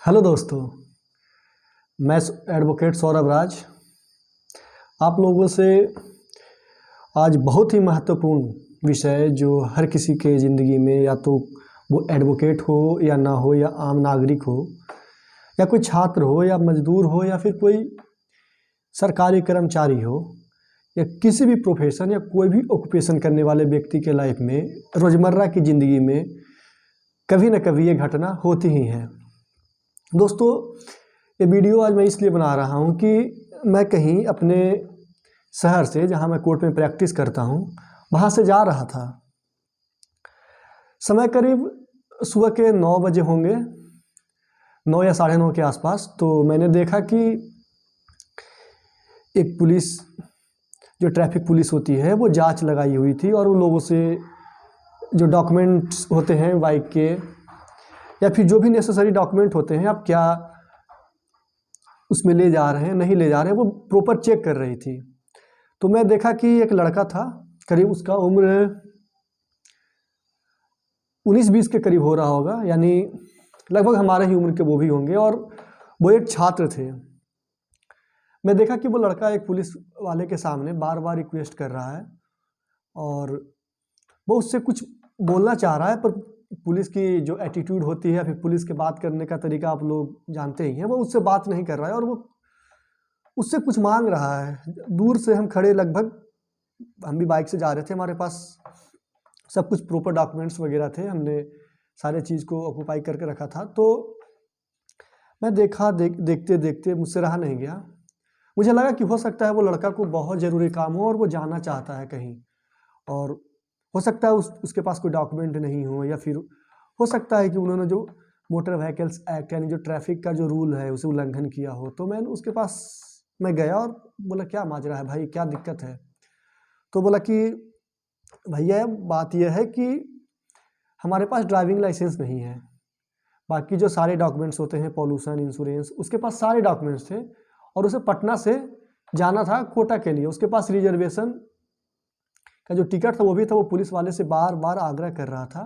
Hello दोस्तों, मैं advocate Saurabh राज आप लोगों से आज बहुत ही महत्वपूर्ण विषय जो हर किसी के ज़िंदगी में, या तो वो एडवोकेट हो या ना हो, या आम नागरिक हो, या कोई छात्र हो, या मजदूर हो, या फिर कोई सरकारी कर्मचारी हो, या किसी भी प्रोफेशन या कोई भी ऑक्यूपेशन करने वाले व्यक्ति के लाइफ में, रोज़मर्रा की ज़िंदगी में कभी न कभी ये घटना होती ही है। दोस्तों, ये वीडियो आज मैं इसलिए बना रहा हूँ कि मैं कहीं अपने शहर से, जहाँ मैं कोर्ट में प्रैक्टिस करता हूँ, वहाँ से जा रहा था। समय करीब सुबह के 9 बजे होंगे, 9 या 9:30 के आसपास। तो मैंने देखा कि एक पुलिस, जो ट्रैफिक पुलिस होती है, वो जांच लगाई हुई थी और उन लोगों से जो डॉक्यूमेंट्स होते हैं बाइक के, या फिर जो भी नेसेसरी डॉक्यूमेंट होते हैं, आप क्या उसमें ले जा रहे हैं, नहीं ले जा रहे हैं, वो प्रॉपर चेक कर रही थी। तो मैं देखा कि एक लड़का था, करीब उसका उम्र 19-20 के करीब हो रहा होगा, यानी लगभग हमारे ही उम्र के वो भी होंगे, और वो एक छात्र थे। मैं देखा कि वो लड़का एक पुलिस वाले के सामने बार बार रिक्वेस्ट कर रहा है और वो उससे कुछ बोलना चाह रहा है, पर पुलिस की जो एटीट्यूड होती है, फिर पुलिस के बात करने का तरीका आप लोग जानते ही हैं, वो उससे बात नहीं कर रहा है और वो उससे कुछ मांग रहा है। दूर से हम खड़े, लगभग हम भी बाइक से जा रहे थे, हमारे पास सब कुछ प्रॉपर डॉक्यूमेंट्स वगैरह थे, हमने सारे चीज़ को ऑक्यूपाई करके रखा था। तो मैं देखते देखते मुझसे रहा नहीं गया। मुझे लगा कि हो सकता है वो लड़का को बहुत ज़रूरी काम हो और वो जाना चाहता है कहीं, और हो सकता है उसके पास कोई डॉक्यूमेंट नहीं हो, या फिर हो सकता है कि उन्होंने जो मोटर व्हीकल्स एक्ट, यानी जो ट्रैफिक का जो रूल है, उसे उल्लंघन किया हो। तो मैं उसके पास गया और बोला, क्या माजरा है भाई, क्या दिक्कत है? तो बोला कि भैया, बात यह है कि हमारे पास ड्राइविंग लाइसेंस नहीं है, बाकी जो सारे डॉक्यूमेंट्स होते हैं, पॉल्यूशन इंश्योरेंस, उसके पास सारे डॉक्यूमेंट्स थे, और उसे पटना से जाना था कोटा के लिए। उसके पास रिजर्वेशन का जो टिकट था वो भी था। वो पुलिस वाले से बार बार आग्रह कर रहा था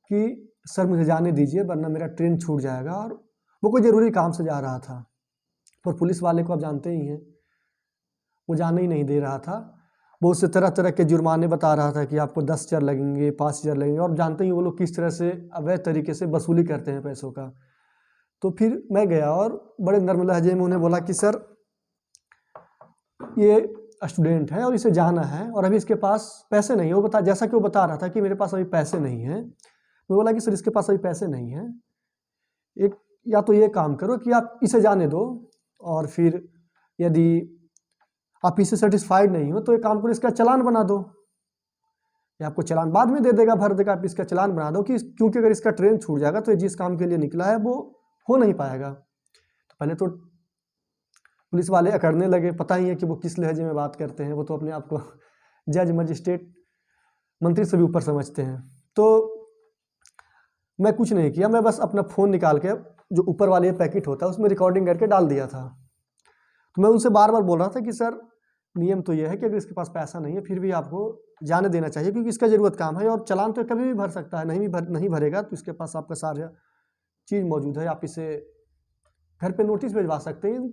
कि सर मुझे जाने दीजिए, वरना मेरा ट्रेन छूट जाएगा, और वो कोई ज़रूरी काम से जा रहा था। पर पुलिस वाले को आप जानते ही हैं, वो जाने ही नहीं दे रहा था। वो उससे तरह तरह के जुर्माने बता रहा था कि आपको 10,000 लगेंगे, 5,000 लगेंगे, और जानते ही वो लोग किस तरह से अवैध तरीके से वसूली करते हैं पैसों का। तो फिर मैं गया और बड़े नर्म लहजे में उन्हें बोला कि सर, ये स्टूडेंट है और इसे जाना है, और अभी इसके पास पैसे नहीं है। वो जैसा कि वो बता रहा था कि मेरे पास अभी पैसे नहीं हैं। मैं बोला कि सर, इसके पास अभी पैसे नहीं हैं, एक या तो ये काम करो कि आप इसे जाने दो, और फिर यदि आप इससे सेटिस्फाइड नहीं हो तो एक काम करो, इसका चालान बना दो, या आपको चालान बाद में दे देगा, भर देगा, आप इसका चालान बना दो, कि क्योंकि अगर इसका ट्रेन छूट जाएगा तो जिस काम के लिए निकला है वो हो नहीं पाएगा। तो पहले तो पुलिस वाले अकड़ने लगे। पता ही है कि वो किस लहजे में बात करते हैं, वो तो अपने आप को जज, मजिस्ट्रेट, मंत्री से भी ऊपर समझते हैं। तो मैं कुछ नहीं किया, मैं बस अपना फ़ोन निकाल के जो ऊपर वाले पैकेट होता है उसमें रिकॉर्डिंग करके डाल दिया था। तो मैं उनसे बार बार बोल रहा था कि सर, नियम तो यह है कि अगर इसके पास पैसा नहीं है फिर भी आपको जाने देना चाहिए, क्योंकि इसका ज़रूरत काम है, और चालान तो कभी भी भर सकता है, नहीं भरेगा तो इसके पास आपका सारा चीज़ मौजूद है, आप इसे घर पे नोटिस भिजवा सकते हैं,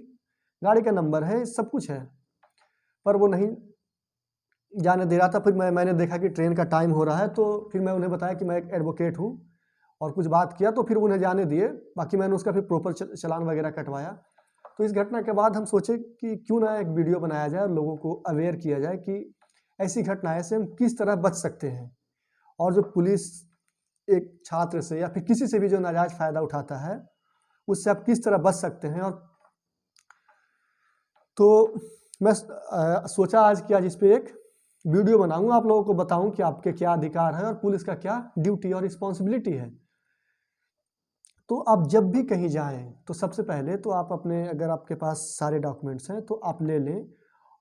गाड़ी का नंबर है, सब कुछ है। पर वो नहीं जाने दे रहा था। फिर मैंने देखा कि ट्रेन का टाइम हो रहा है, तो फिर मैं उन्हें बताया कि मैं एक एडवोकेट हूँ, और कुछ बात किया, तो फिर उन्हें जाने दिए। बाकी मैंने उसका फिर प्रॉपर चालान वगैरह कटवाया। तो इस घटना के बाद हम सोचे कि क्यों ना एक वीडियो बनाया जाए और लोगों को अवेयर किया जाए कि ऐसी घटनाएं से हम किस तरह बच सकते हैं, और जो पुलिस एक छात्र से या फिर किसी से भी जो नाजायज़ फ़ायदा उठाता है, उससे आप किस तरह बच सकते हैं। और तो मैं सोचा आज इस पर एक वीडियो बनाऊंगा, आप लोगों को बताऊं कि आपके क्या अधिकार है और पुलिस का क्या ड्यूटी और रिस्पॉन्सिबिलिटी है। तो आप जब भी कहीं जाएं तो सबसे पहले तो आप अपने, अगर आपके पास सारे डॉक्यूमेंट्स हैं तो आप ले लें,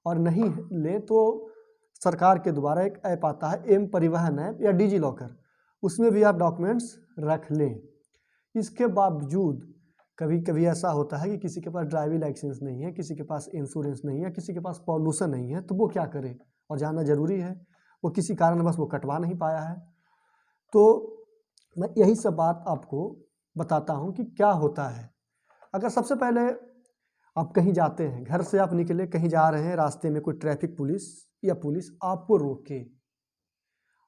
और नहीं लें तो सरकार के द्वारा एक ऐप आता है, एम परिवहन ऐप या डिजी लॉकर, उसमें भी आप डॉक्यूमेंट्स रख लें। इसके बावजूद कभी कभी ऐसा होता है कि किसी के पास ड्राइविंग लाइसेंस नहीं है, किसी के पास इंश्योरेंस नहीं है, किसी के पास पॉल्यूशन नहीं है, तो वो क्या करे, और जाना ज़रूरी है, वो किसी कारणवश वो कटवा नहीं पाया है। तो मैं यही सब बात आपको बताता हूँ कि क्या होता है। अगर सबसे पहले आप कहीं जाते हैं, घर से आप निकले कहीं जा रहे हैं, रास्ते में कोई ट्रैफिक पुलिस या पुलिस आपको रोके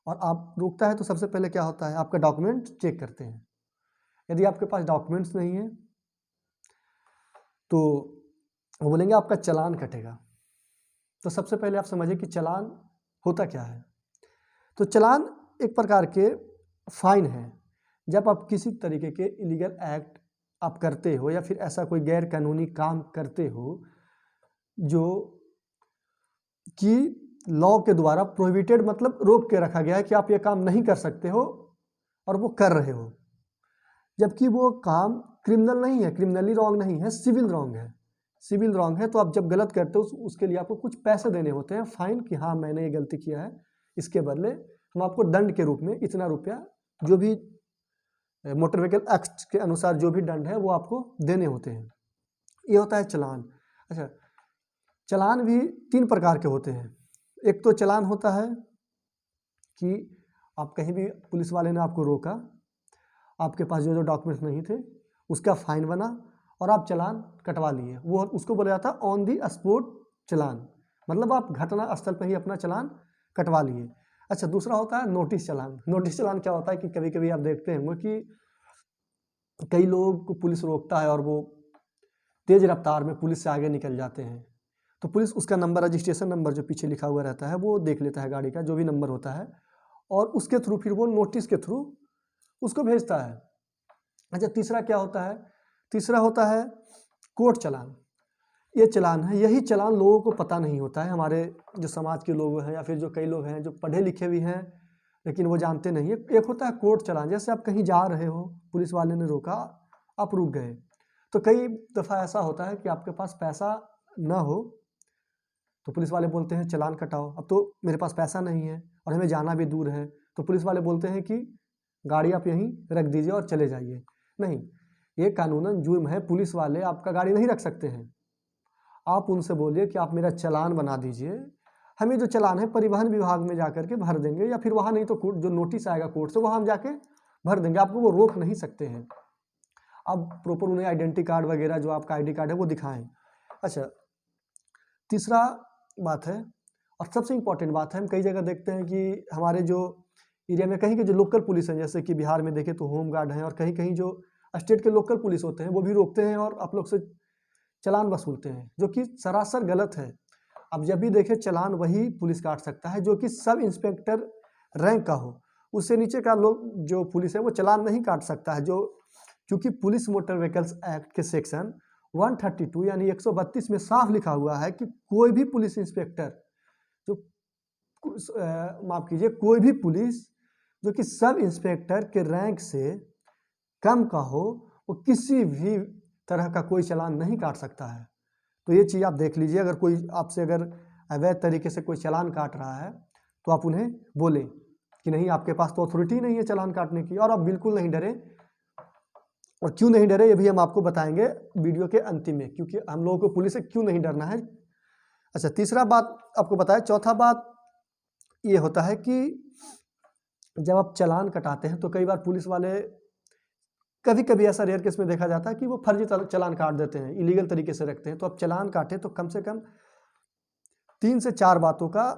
और आप रोकता है तो सबसे पहले क्या होता है, आपका डॉक्यूमेंट चेक करते हैं। यदि आपके पास डॉक्यूमेंट्स नहीं है तो वो बोलेंगे आपका चालान कटेगा। तो सबसे पहले आप समझिए कि चालान होता क्या है। तो चालान एक प्रकार के फाइन है। जब आप किसी तरीके के इलीगल एक्ट आप करते हो या फिर ऐसा कोई गैर कानूनी काम करते हो जो कि लॉ के द्वारा प्रोहिबिटेड, मतलब रोक के रखा गया है कि आप ये काम नहीं कर सकते हो और वो कर रहे हो, जबकि वो काम क्रिमिनल नहीं है, क्रिमिनली रॉन्ग नहीं है, सिविल रॉन्ग है। सिविल रॉन्ग है तो आप जब गलत करते हो उसके लिए आपको कुछ पैसे देने होते हैं, फाइन, कि हाँ मैंने ये गलती किया है, इसके बदले हम आपको दंड के रूप में इतना रुपया, जो भी मोटर व्हीकल एक्ट के अनुसार जो भी दंड है वो आपको देने होते हैं। ये होता है चालान। अच्छा, चालान भी 3 प्रकार के होते हैं। एक तो चालान होता है कि आप कहीं भी, पुलिस वाले ने आपको रोका, आपके पास जो डॉक्यूमेंट्स नहीं थे, उसका फाइन बना और आप चालान कटवा लिए, वो उसको बोला जाता है ऑन दी स्पॉट चालान, मतलब आप घटना स्थल पर ही अपना चालान कटवा लिए। अच्छा, दूसरा होता है नोटिस चालान। नोटिस चालान क्या होता है कि कभी कभी आप देखते होंगे कि कई लोग को पुलिस रोकता है और वो तेज रफ्तार में पुलिस से आगे निकल जाते हैं, तो पुलिस उसका नंबर, रजिस्ट्रेशन नंबर जो पीछे लिखा हुआ रहता है वो देख लेता है, गाड़ी का जो भी नंबर होता है, और उसके थ्रू फिर वो नोटिस के थ्रू उसको भेजता है। अच्छा, तीसरा क्या होता है, तीसरा होता है कोर्ट चालान। ये चालान है, यही चालान लोगों को पता नहीं होता है, हमारे जो समाज के लोग हैं या फिर जो कई लोग हैं जो पढ़े लिखे भी हैं लेकिन वो जानते नहीं है। एक होता है कोर्ट चालान, जैसे आप कहीं जा रहे हो, पुलिस वाले ने रोका, आप रुक गए, तो कई दफ़ा ऐसा होता है कि आपके पास पैसा ना हो तो पुलिस वाले बोलते हैं चालान कटाओ। अब तो मेरे पास पैसा नहीं है और हमें जाना भी दूर है, तो पुलिस वाले बोलते हैं कि गाड़ी आप यहीं रख दीजिए और चले जाइए। नहीं, ये कानूनन जुर्म है, पुलिस वाले आपका गाड़ी नहीं रख सकते हैं। आप उनसे बोलिए कि आप मेरा चालान बना दीजिए, हमें जो चालान है परिवहन विभाग में जाकर के भर देंगे, या फिर वहाँ नहीं तो कोर्ट, जो नोटिस आएगा कोर्ट से, वहाँ हम जाके भर देंगे, आपको वो रोक नहीं सकते हैं। अब प्रॉपर उन्हें आइडेंटिटी कार्ड वगैरह, जो आपका आईडी कार्ड है वो दिखाएं। अच्छा, तीसरा बात है और सबसे इम्पॉर्टेंट बात है, हम कई जगह देखते हैं कि हमारे जो एरिया में कहीं के जो लोकल पुलिस हैं, जैसे कि बिहार में देखें तो होम गार्ड हैं, और कहीं कहीं जो स्टेट के लोकल पुलिस होते हैं वो भी रोकते हैं और आप लोग से चालान वसूलते हैं, जो कि सरासर गलत है। अब जब भी देखें चालान वही पुलिस काट सकता है जो कि सब इंस्पेक्टर रैंक का हो, उससे नीचे का लोग जो पुलिस है वो चालान नहीं काट सकता है, जो क्योंकि पुलिस मोटर व्हीकल्स एक्ट के सेक्शन 132 यानी 132 में साफ लिखा हुआ है कि कोई भी पुलिस इंस्पेक्टर जो माफ कीजिए, कोई भी पुलिस जो कि सब इंस्पेक्टर के रैंक से कम का हो, वो किसी भी तरह का कोई चालान नहीं काट सकता है। तो ये चीज़ आप देख लीजिए, अगर कोई आपसे अगर अवैध तरीके से कोई चालान काट रहा है तो आप उन्हें बोलें कि नहीं, आपके पास तो अथॉरिटी नहीं है चालान काटने की, और आप बिल्कुल नहीं डरें। और क्यों नहीं डरे ये भी हम आपको बताएंगे वीडियो के अंतिम में, क्योंकि हम लोगों को पुलिस से क्यों नहीं डरना है। अच्छा, तीसरा बात आपको बताया। चौथा बात ये होता है कि जब आप चालान कटाते हैं तो कई बार पुलिस वाले, कभी कभी ऐसा रेयर केस में देखा जाता है कि वो फर्जी चालान काट देते हैं, इलीगल तरीके से रखते हैं। तो आप चालान काटें तो कम से कम 3 से 4 बातों का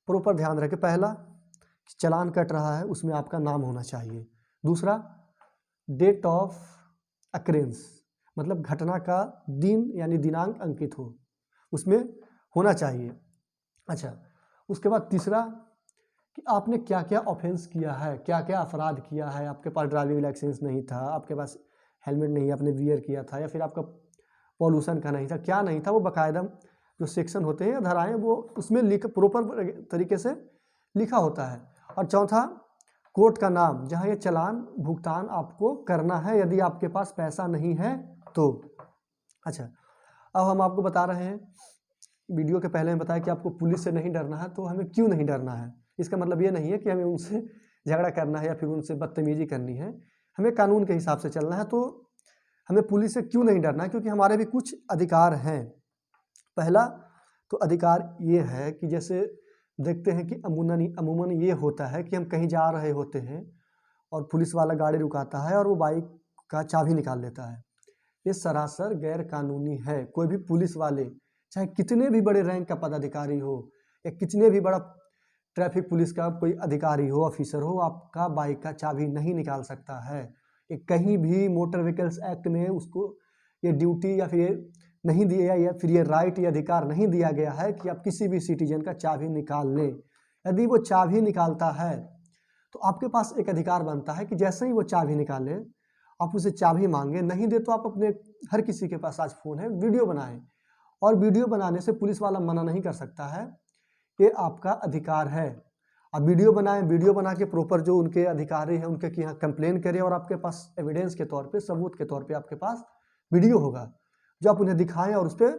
प्रॉपर ध्यान रखें। पहला, चालान कट रहा है उसमें आपका नाम होना चाहिए। दूसरा, डेट ऑफ अक्रेंस, मतलब घटना का दिन यानी दिनांक अंकित हो, उसमें होना चाहिए। अच्छा, उसके बाद तीसरा कि आपने क्या क्या ऑफेंस किया है, क्या क्या अपराध किया है। आपके पास ड्राइविंग लाइसेंस नहीं था, आपके पास हेलमेट नहीं आपने वियर किया था, या फिर आपका पॉल्यूशन का नहीं था, क्या नहीं था, वो बाकायदा जो सेक्शन होते हैं, धाराएं, वो उसमें लिख प्रॉपर तरीके से लिखा होता है। और चौथा, कोर्ट का नाम जहां ये चालान भुगतान आपको करना है यदि आपके पास पैसा नहीं है तो। अच्छा, अब हम आपको बता रहे हैं, वीडियो के पहले में बताया कि आपको पुलिस से नहीं डरना है, तो हमें क्यों नहीं डरना है। इसका मतलब ये नहीं है कि हमें उनसे झगड़ा करना है या फिर उनसे बदतमीजी करनी है, हमें कानून के हिसाब से चलना है। तो हमें पुलिस से क्यों नहीं डरना है, क्योंकि हमारे भी कुछ अधिकार हैं। पहला तो अधिकार ये है कि जैसे देखते हैं कि अमूमन ये होता है कि हम कहीं जा रहे होते हैं और पुलिस वाला गाड़ी रुकाता है और वो बाइक का चाबी निकाल लेता है, ये सरासर गैर कानूनी है। कोई भी पुलिस वाले चाहे कितने भी बड़े रैंक का पदाधिकारी हो या कितने भी बड़ा ट्रैफिक पुलिस का कोई अधिकारी हो, ऑफिसर हो, आपका बाइक का चाबी नहीं निकाल सकता है। ये कहीं भी मोटर व्हीकल्स एक्ट में उसको ये ड्यूटी या फिर ये नहीं दिया या फिर ये राइट या अधिकार नहीं दिया गया है कि आप किसी भी सिटीजन का चाबी निकाल लें। यदि वो चाबी निकालता है तो आपके पास एक अधिकार बनता है कि जैसे ही वो चाबी निकाले आप उसे चाबी मांगे, नहीं दे तो आप अपने, हर किसी के पास आज फ़ोन है, वीडियो बनाएं। और वीडियो बनाने से पुलिस वाला मना नहीं कर सकता है, ये आपका अधिकार है। आप वीडियो बनाएं, वीडियो बना के प्रॉपर जो उनके अधिकारी हैं उनके यहाँ कंप्लेन करें और आपके पास एविडेंस के तौर पे, सबूत के तौर पे आपके पास वीडियो होगा जो आप उन्हें दिखाएं और उस पर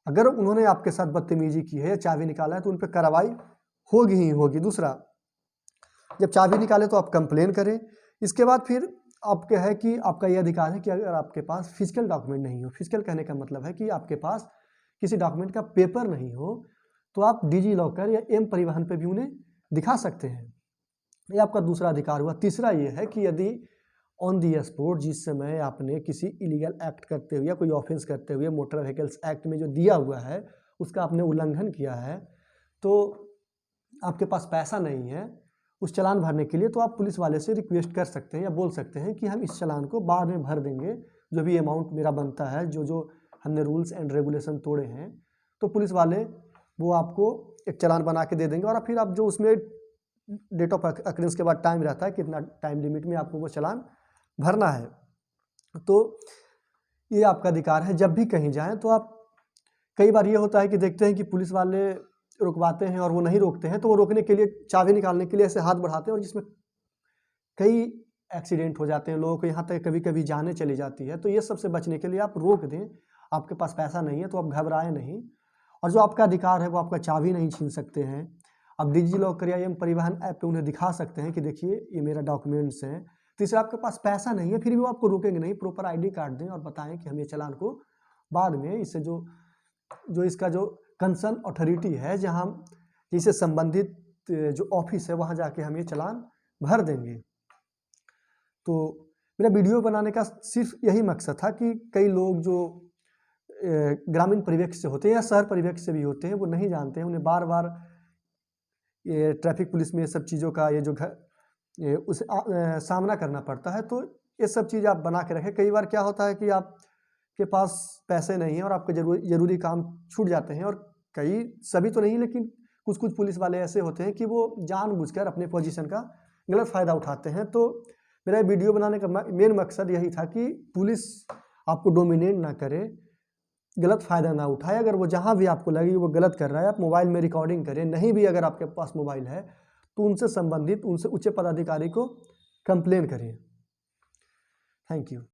अगर उन्होंने आपके साथ बदतमीजी की है या चाबी निकाला है तो उन पर कार्रवाई होगी ही होगी। दूसरा, जब चाबी निकाले तो आप कंप्लेन करें। इसके बाद फिर आपके है कि आपका ये अधिकार है कि अगर आपके पास फिजिकल डॉक्यूमेंट नहीं हो, फिजिकल कहने का मतलब है कि आपके पास किसी डॉक्यूमेंट का पेपर नहीं हो, तो आप डिजी लॉकर या एम परिवहन पे भी उन्हें दिखा सकते हैं। ये आपका दूसरा अधिकार हुआ। तीसरा ये है कि यदि ऑन दी स्पॉट जिस समय आपने किसी इलीगल एक्ट करते हुए या कोई ऑफेंस करते हुए मोटर व्हीकल्स एक्ट में जो दिया हुआ है उसका आपने उल्लंघन किया है, तो आपके पास पैसा नहीं है उस चालान भरने के लिए, तो आप पुलिस वाले से रिक्वेस्ट कर सकते हैं या बोल सकते हैं कि हम इस चालान को बाद में भर देंगे, जो भी अमाउंट मेरा बनता है, जो हमने रूल्स एंड रेगुलेशन तोड़े हैं। तो पुलिस वाले वो आपको एक चालान बना के दे देंगे और फिर आप जो उसमें डेट ऑफ अकरेंस के बाद टाइम रहता है, कितना टाइम लिमिट में आपको वो चालान भरना है। तो ये आपका अधिकार है। जब भी कहीं जाएं तो आप, कई बार ये होता है कि देखते हैं कि पुलिस वाले रुकवाते हैं और वो नहीं रोकते हैं, तो वो रोकने के लिए, चाबी निकालने के लिए ऐसे हाथ बढ़ाते हैं और जिसमें कई एक्सीडेंट हो जाते हैं, लोगों को यहाँ तक कभी कभी जाने चली जाती है। तो ये सबसे बचने के लिए आप रोक दें। आपके पास पैसा नहीं है तो आप घबराएं नहीं, और जो आपका अधिकार है वो आपका चाबी नहीं छीन सकते हैं। आप डिजी लॉकर या एम परिवहन ऐप पे उन्हें दिखा सकते हैं कि देखिए ये मेरा डॉक्यूमेंट्स हैं। तीसरा, आपके पास पैसा नहीं है फिर भी वो आपको रोकेंगे नहीं। प्रॉपर ID कार्ड दें और बताएं कि हम ये चालान को बाद में, इससे जो इसका जो कंसर्न अथॉरिटी है, जहां जिससे संबंधित जो ऑफिस है वहां जाके हम ये चालान भर देंगे। तो मेरा वीडियो बनाने का सिर्फ यही मकसद था कि कई लोग जो ग्रामीण परिवेश से होते हैं या शहर परिवेश से भी होते हैं, वो नहीं जानते हैं, उन्हें बार बार ये ट्रैफिक पुलिस में ये सब चीज़ों का उसे सामना करना पड़ता है। तो ये सब चीज़ आप बना के रखें। कई बार क्या होता है कि आपके पास पैसे नहीं हैं और आपके जरूरी काम छूट जाते हैं, और सभी तो नहीं, लेकिन कुछ पुलिस वाले ऐसे होते हैं कि वो जानबूझकर अपने पोजीशन का गलत फ़ायदा उठाते हैं। तो मेरा वीडियो बनाने का मेन मकसद यही था कि पुलिस आपको डोमिनेट ना करे, गलत फ़ायदा ना उठाए। अगर वो जहाँ भी आपको लगे वो गलत कर रहा है, आप मोबाइल में रिकॉर्डिंग करें। नहीं भी अगर आपके पास मोबाइल है तो उनसे संबंधित, उनसे उच्च पदाधिकारी को कंप्लेन करें। Thank you.